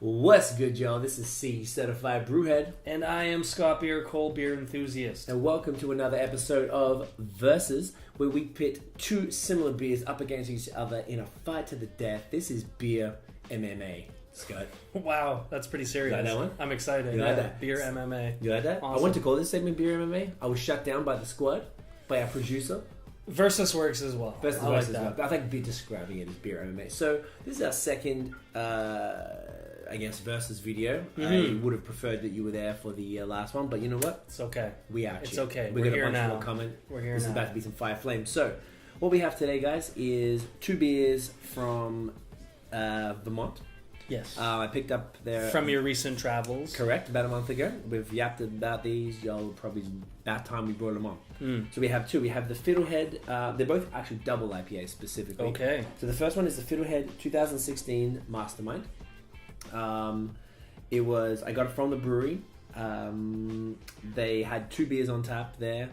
What's good, y'all? This is C, Certified Brewhead. And I am Scott Beer, cold beer enthusiast. And welcome to another episode of Versus, where we pit two similar beers up against each other in a fight to the death. This is beer MMA. Scott. Wow, that's pretty serious. You like that one? I'm excited. You like that? Beer MMA. You like that? Awesome. I wanted to call this segment Beer MMA. I was shut down by the squad, by our producer. Versus works as well. Versus I works like as that. well. I think describing it as Beer MMA. So this is our second, I guess, Versus video. I would have preferred that you were there for the last one, but you know what? It's okay. We out. It's okay. We We're got a here bunch now. more coming. We're here This now. is about to be some fire flames. So, what we have today, guys, is two beers from Vermont. Yes. I picked up their... From your recent travels. Correct, about a month ago. We've yapped about these. Y'all probably about time we brought them on. So we have two. We have the Fiddlehead. They're both actually double IPAs specifically. Okay. So the first one is the Fiddlehead 2016 Mastermind. It was... I got it from the brewery. They had two beers on tap there,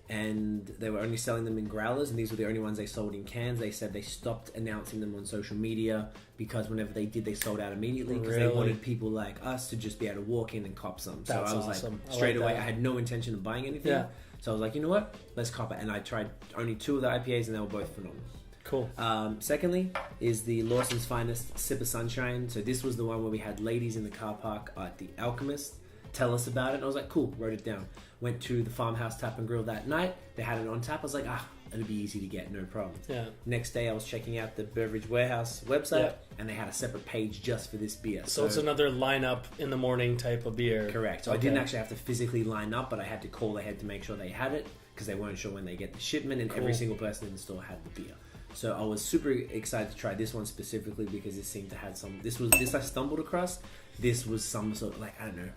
and they were only selling them in growlers, and these were the only ones they sold in cans. They said they stopped announcing them on social media because whenever they did, they sold out immediately because they wanted people like us to just be able to walk in and cop some. That's so I was awesome. like, straight I like away, that. I had no intention of buying anything. Yeah. So I was like, you know what? Let's cop it. And I tried only two of the IPAs, and they were both phenomenal. Cool. Secondly is the Lawson's Finest Sip of Sunshine. So this was the one where we had ladies in the car park at the Alchemist tell us about it. And I was like, cool, wrote it down. Went to the Farmhouse Tap and Grill that night. They had it on tap. I was like, it'll be easy to get, no problem. Yeah. Next day I was checking out the Beverage Warehouse website, and they had a separate page just for this beer. So it's another lineup in the morning type of beer. Correct. So I didn't actually have to physically line up, but I had to call ahead to make sure they had it because they weren't sure when they get the shipment, and every single person in the store had the beer. So I was super excited to try this one specifically because it seemed to have some... This I stumbled across. This was some sort of, I don't know,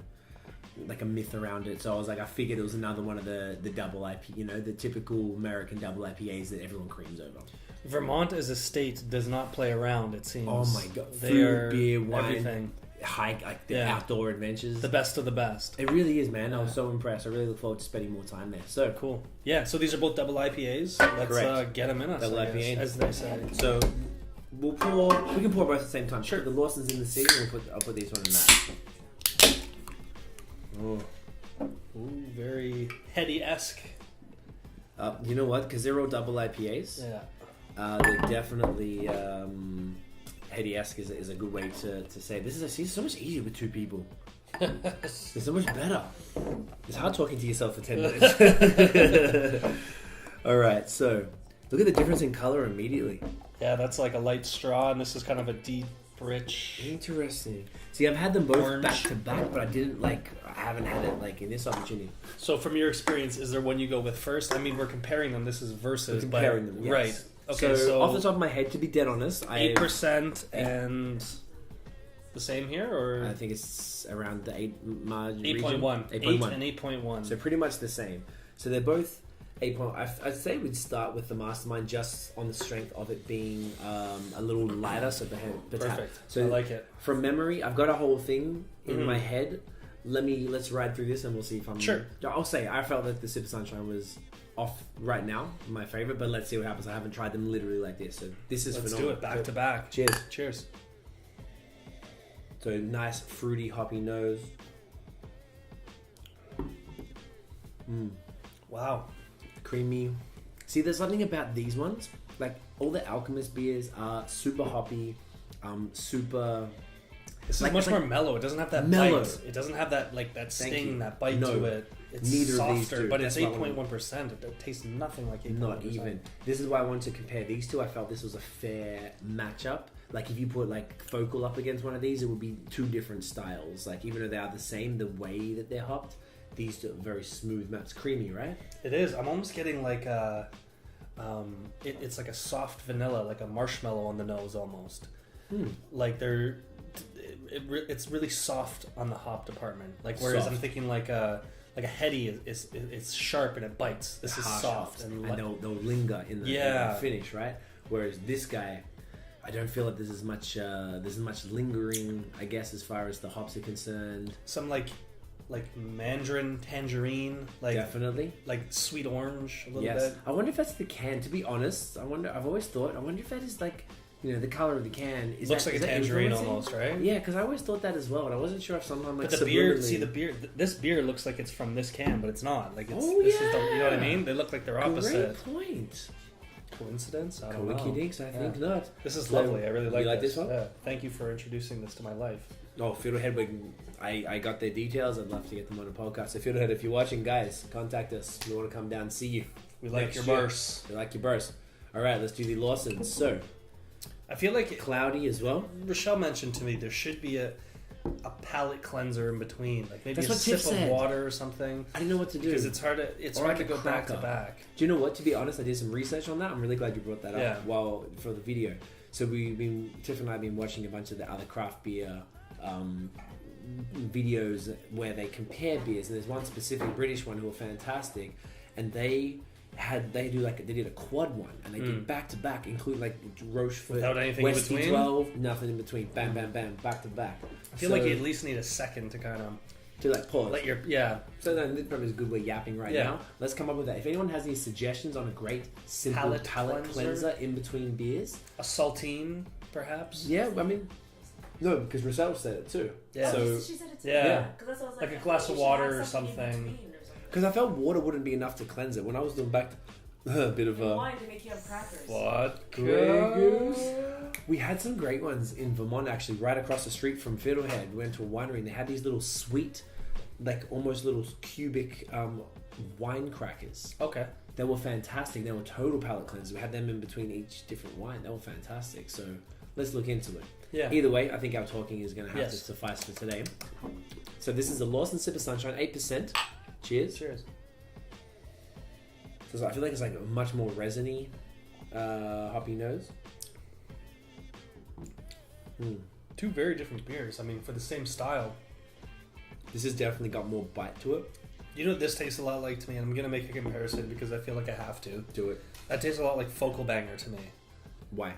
like a myth around it. So I was like, I figured it was another one of the double IPA, the typical American double IPAs that everyone creams over. Vermont as a state does not play around, it seems. Oh my god. They Food, are beer, wine, everything. hike, like the outdoor adventures. The best of the best. It really is, man. I was so impressed. I really look forward to spending more time there. So Cool. Yeah, so these are both double IPAs. Let's get them in us, Double IPA. as they say. So we can pour both at the same time. Sure. The Lawson's in the sea, and I'll put these one in that. Oh. Ooh, very heady-esque. You know what? Because they're all double IPAs. Yeah. They're definitely heady-esque is a good way to say. This is so much easier with two people. It's so much better. It's hard talking to yourself for 10 minutes. All right, so look at the difference in color immediately. Yeah, that's like a light straw, and this is kind of a deep, rich... Interesting. See, I've had them both Orange. back to back, but I haven't had it in this opportunity. So from your experience, is there one you go with first? I mean, we're comparing them. This is versus. We're comparing them, yes. Right. Okay, so off the top of my head, to be dead honest, 8% and the same here, or I think it's around the 8 margin. 8.1. 8 and 8.1. So pretty much the same. So they're both 8. I'd say we'd start with the Mastermind just on the strength of it being a little lighter. So Perfect. So I like it. From memory, I've got a whole thing in my head. Let's ride through this and we'll see if I'm... Sure. I'll say I felt that the Sip of Sunshine was off right now, my favorite, but let's see what happens. I haven't tried them literally like this, so this is Let's phenomenal. do it back to back. Cheers. Cheers. So nice fruity hoppy nose. Wow. Creamy. See, there's something about these ones, like all the Alchemist beers are super hoppy, super... This is much more mellow. It doesn't have that mellow. bite. It doesn't have that that sting, that bite No. to it. It's Neither softer, of these do. but it's That's why 8.1%. It tastes nothing like 8.1%. Not even. This is why I wanted to compare these two. I felt this was a fair matchup. Like if you put like Focal up against one of these, it would be two different styles. Like even though they are the same, the way that they're hopped, these two are very smooth maps, creamy, right? It is. I'm almost getting like a, it's like a soft vanilla, like a marshmallow on the nose almost. Like it's really soft on the hop department. Like whereas Soft. I'm thinking like a heady is sharp and it bites. This is Harsh soft hops, and they'll linger in the finish, right? Whereas this guy, I don't feel like there's as much lingering, I guess, as far as the hops are concerned. some like mandarin, tangerine, like Definitely. like sweet orange a little Yes. bit. I wonder if that's the can. To be honest, I've always thought. I wonder if that is like you know, the color of the can looks like a tangerine almost, right? Yeah, because I always thought that as well, and I wasn't sure if someone like. But this beer looks like it's from this can, but it's not. Like it's, you know what I mean? They look like they're opposite. Great point. Coincidence? I don't know. Coincidence? I think not. This is lovely. I really like this one. Yeah. Thank you for introducing this to my life. Oh, Fiddlehead, I got their details. I'd love to get them on a podcast. So Fiddlehead, if you're watching, guys, contact us. We want to come down and see you. We like your bursts. We like your bursts. All right, let's do the Lawson. So, I feel like cloudy as well. Rochelle mentioned to me there should be a palate cleanser in between, like maybe That's a what sip Tiff of said. Water or something. I didn't know what to do because it's hard to go back to back. Do you know what? To be honest, I did some research on that. I'm really glad you brought that up for the video. So Tiff and I have been watching a bunch of the other craft beer videos where they compare beers, and there's one specific British one who are fantastic, and they did a quad one, and they did back to back, including like Rochefort, without anything Westy in between. 12, nothing in between, bam, bam, bam, back to back. I feel like you at least need a second to kind of pause. So then this probably is good. We're yapping right now. Let's come up with that. If anyone has any suggestions on a great simple palate cleanser in between beers, a saltine perhaps. Yeah, I mean. No, because Rochelle said it too. Yeah. So, she said it too. Yeah. Like a glass of water or something. Because I felt water wouldn't be enough to cleanse it. When I was doing back a bit of wine to make you have crackers. What? Grey Goose. We had some great ones in Vermont, actually, right across the street from Fiddlehead. We went to a winery and they had these little sweet, like almost little cubic wine crackers. Okay. They were fantastic. They were total palate cleansers. We had them in between each different wine. They were fantastic. So let's look into it. Yeah. Either way, I think our talking is going to have to suffice for today. So this is the Lawson Sip of Sunshine, 8%. Cheers. Cheers. So I feel like it's like a much more resiny, hoppy nose. Two very different beers. I mean, for the same style. This has definitely got more bite to it. You know what this tastes a lot like to me? And I'm going to make a comparison because I feel like I have to. Do it. That tastes a lot like Focal Banger to me. Why?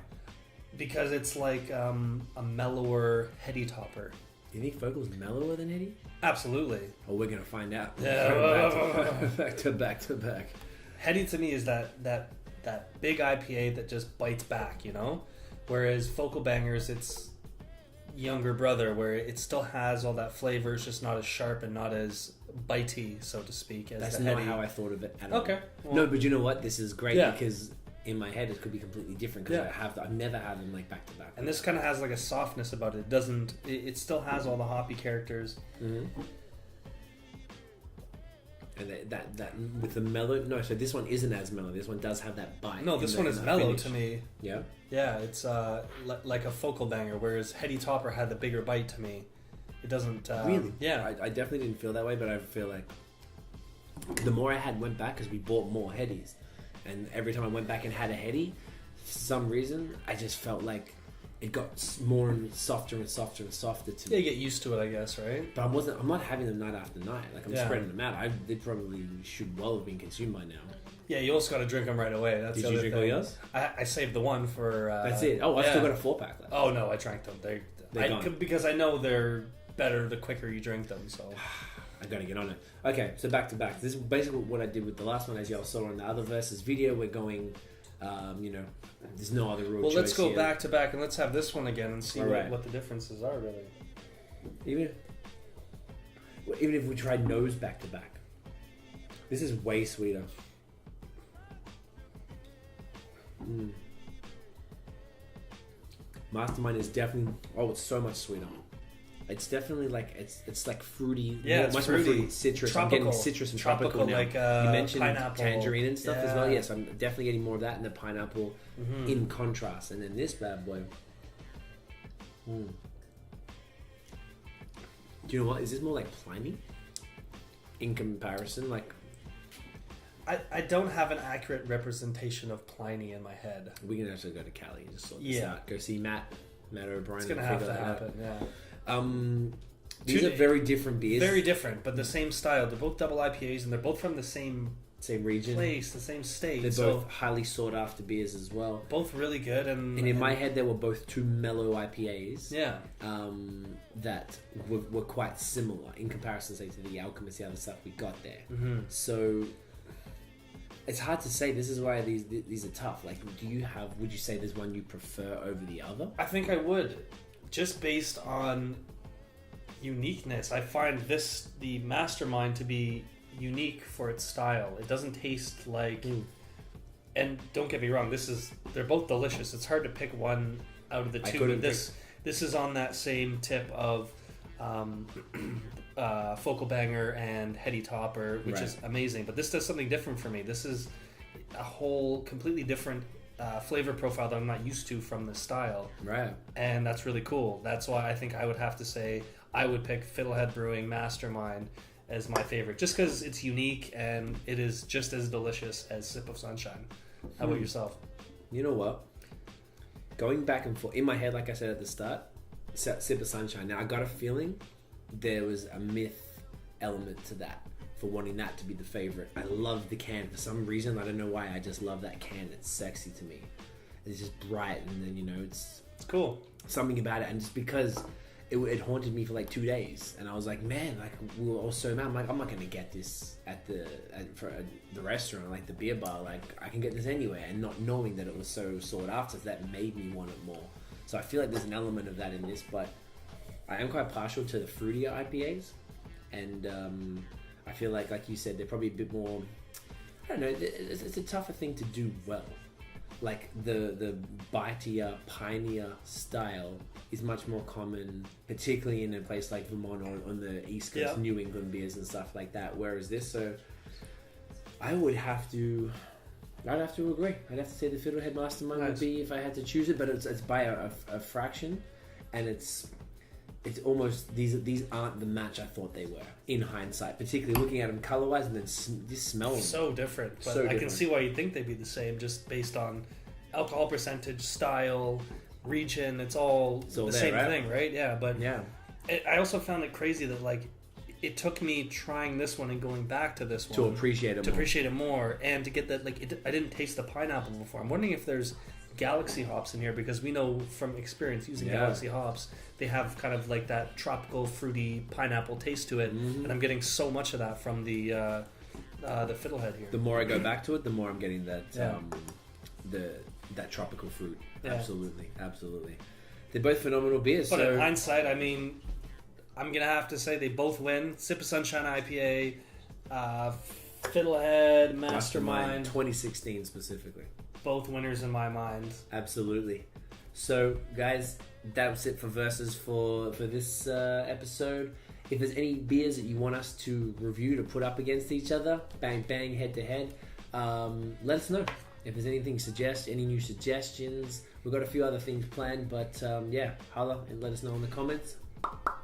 Because it's like a mellower heady topper. You think Focal's mellower than Heady? Absolutely. Oh, we're going to find out. Yeah. Back to back. Heady to me is that big IPA that just bites back, you know? Whereas Focal Bangers, it's younger brother, where it still has all that flavor. It's just not as sharp and not as bitey, so to speak. As that's the not Heady. how I thought of it at all. Okay. Well, no, but you know what? This is great because in my head it could be completely different because I've never had them like back to back. And this kind of has like a softness about it. It still has all the hoppy characters. Mm-hmm. And that with the mellow. No, so this one isn't as mellow. This one does have that bite. No, this one is mellow finish. to me. Yeah. Yeah, it's like a Focal Banger, whereas Heady Topper had the bigger bite to me. It doesn't. Really? Yeah. I definitely didn't feel that way, but I feel like the more I went back because we bought more Headies, and every time I went back and had a Heady, for some reason I just felt like it got more and softer and softer and softer to me. Yeah, you get used to it, I guess, right? But I'm not having them night after night. Like I'm spreading them out. They probably should well have been consumed by now. Yeah, you also got to drink them right away. That's Did the you other drink thing. all yours? I saved the one for. That's it. Oh, I've still got a 4-pack left. Oh no, I drank them. They're gone. Because I know they're better the quicker you drink them. So I gotta get on it. Okay, so back to back. This is basically what I did with the last one, as y'all saw on the other versus video. We're going, there's no other rule. Well, let's go back to back and let's have this one again and see what the differences are really. Even if we try nose back to back, this is way sweeter. Mastermind is definitely. Oh, it's so much sweeter. It's definitely like it's like fruity. Yeah, it's much fruity. more fruity. Citrus. Tropical. I'm getting citrus and tropical now. Like you mentioned pineapple. tangerine and stuff as well. Yes, I'm definitely getting more of that and the pineapple in contrast. And then this bad boy. Do you know what? Is this more like Pliny? In comparison, like. I don't have an accurate representation of Pliny in my head. We can actually go to Cali and just sort this out. Go see Matt O'Brien. It's gonna have to happen. Yeah. These are very different beers. Very different, but the same style. They're both double IPAs, and they're both from the same region, place, the same state. They're both highly sought after beers as well. Both really good, and in my head, they were both two mellow IPAs. Yeah. That were quite similar in comparison, say, to the Alchemist, the other stuff we got there. Mm-hmm. So. It's hard to say. This is why these are tough. Like, would you say there's one you prefer over the other? I think I would, just based on uniqueness. I find the Mastermind to be unique for its style. It doesn't taste like, and don't get me wrong, they're both delicious. It's hard to pick one out of the two. But this is on that same tip of Focal Banger and Heady Topper, which is amazing. But this does something different for me. This is a whole completely different flavor profile that I'm not used to from this style. Right. And that's really cool. That's why I think I would have to say I would pick Fiddlehead Brewing Mastermind as my favorite, just because it's unique and it is just as delicious as Sip of Sunshine. How about yourself? You know what? Going back and forth in my head, like I said at the start, Sip of Sunshine. Now I got a feeling there was a myth element to that, for wanting that to be the favorite. I love the can for some reason. I don't know why. I just love that can. It's sexy to me. It's just bright, and then it's cool. Something about it, and just because it haunted me for like 2 days, and I was like, man, like we were all so mad. I'm like, I'm not gonna get this at the restaurant, like the beer bar. Like I can get this anywhere, and not knowing that it was so sought after, that made me want it more. So I feel like there's an element of that in this, but I am quite partial to the fruitier IPAs, and I feel like you said, they're probably a bit more, I don't know, it's a tougher thing to do well. Like the bitier, pioneer style is much more common, particularly in a place like Vermont or on the East Coast, New England beers and stuff like that. Whereas this, so I'd have to agree. I'd have to say the Fiddlehead Mastermind would be if I had to choose it, but it's by a fraction, and it's almost these aren't the match I thought they were in hindsight, particularly looking at them color wise, and then just smell them. So different, but so I can see why you think they'd be the same, just based on alcohol percentage, style, region. It's all the same thing, right? Yeah, but I also found it crazy that like it took me trying this one and going back to this one to appreciate it more, and to get that I didn't taste the pineapple before. I'm wondering if there's Galaxy hops in here, because we know from experience using Galaxy hops, they have kind of like that tropical fruity pineapple taste to it, and I'm getting so much of that from the Fiddlehead here. The more I go back to it, the more I'm getting that that tropical fruit. Absolutely. They're both phenomenal beers. But in hindsight, I mean, I'm gonna have to say they both win. Sip of Sunshine IPA, Fiddlehead Mastermind 2016 specifically. Both winners in my mind. Absolutely. So, guys, that was it for Versus for this episode. If there's any beers that you want us to review, to put up against each other, bang, bang, head to head, let us know. If there's anything, any new suggestions. We've got a few other things planned, but holla and let us know in the comments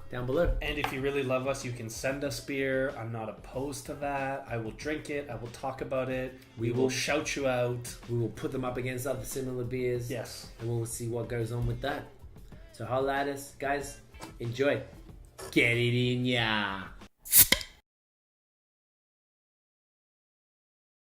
down below. And if you really love us, you can send us beer. I'm not opposed to that. I will drink it. I will talk about it. We will shout you out. We will put them up against other similar beers. Yes. And we'll see what goes on with that. So holla at us, guys. Enjoy. Get it in ya.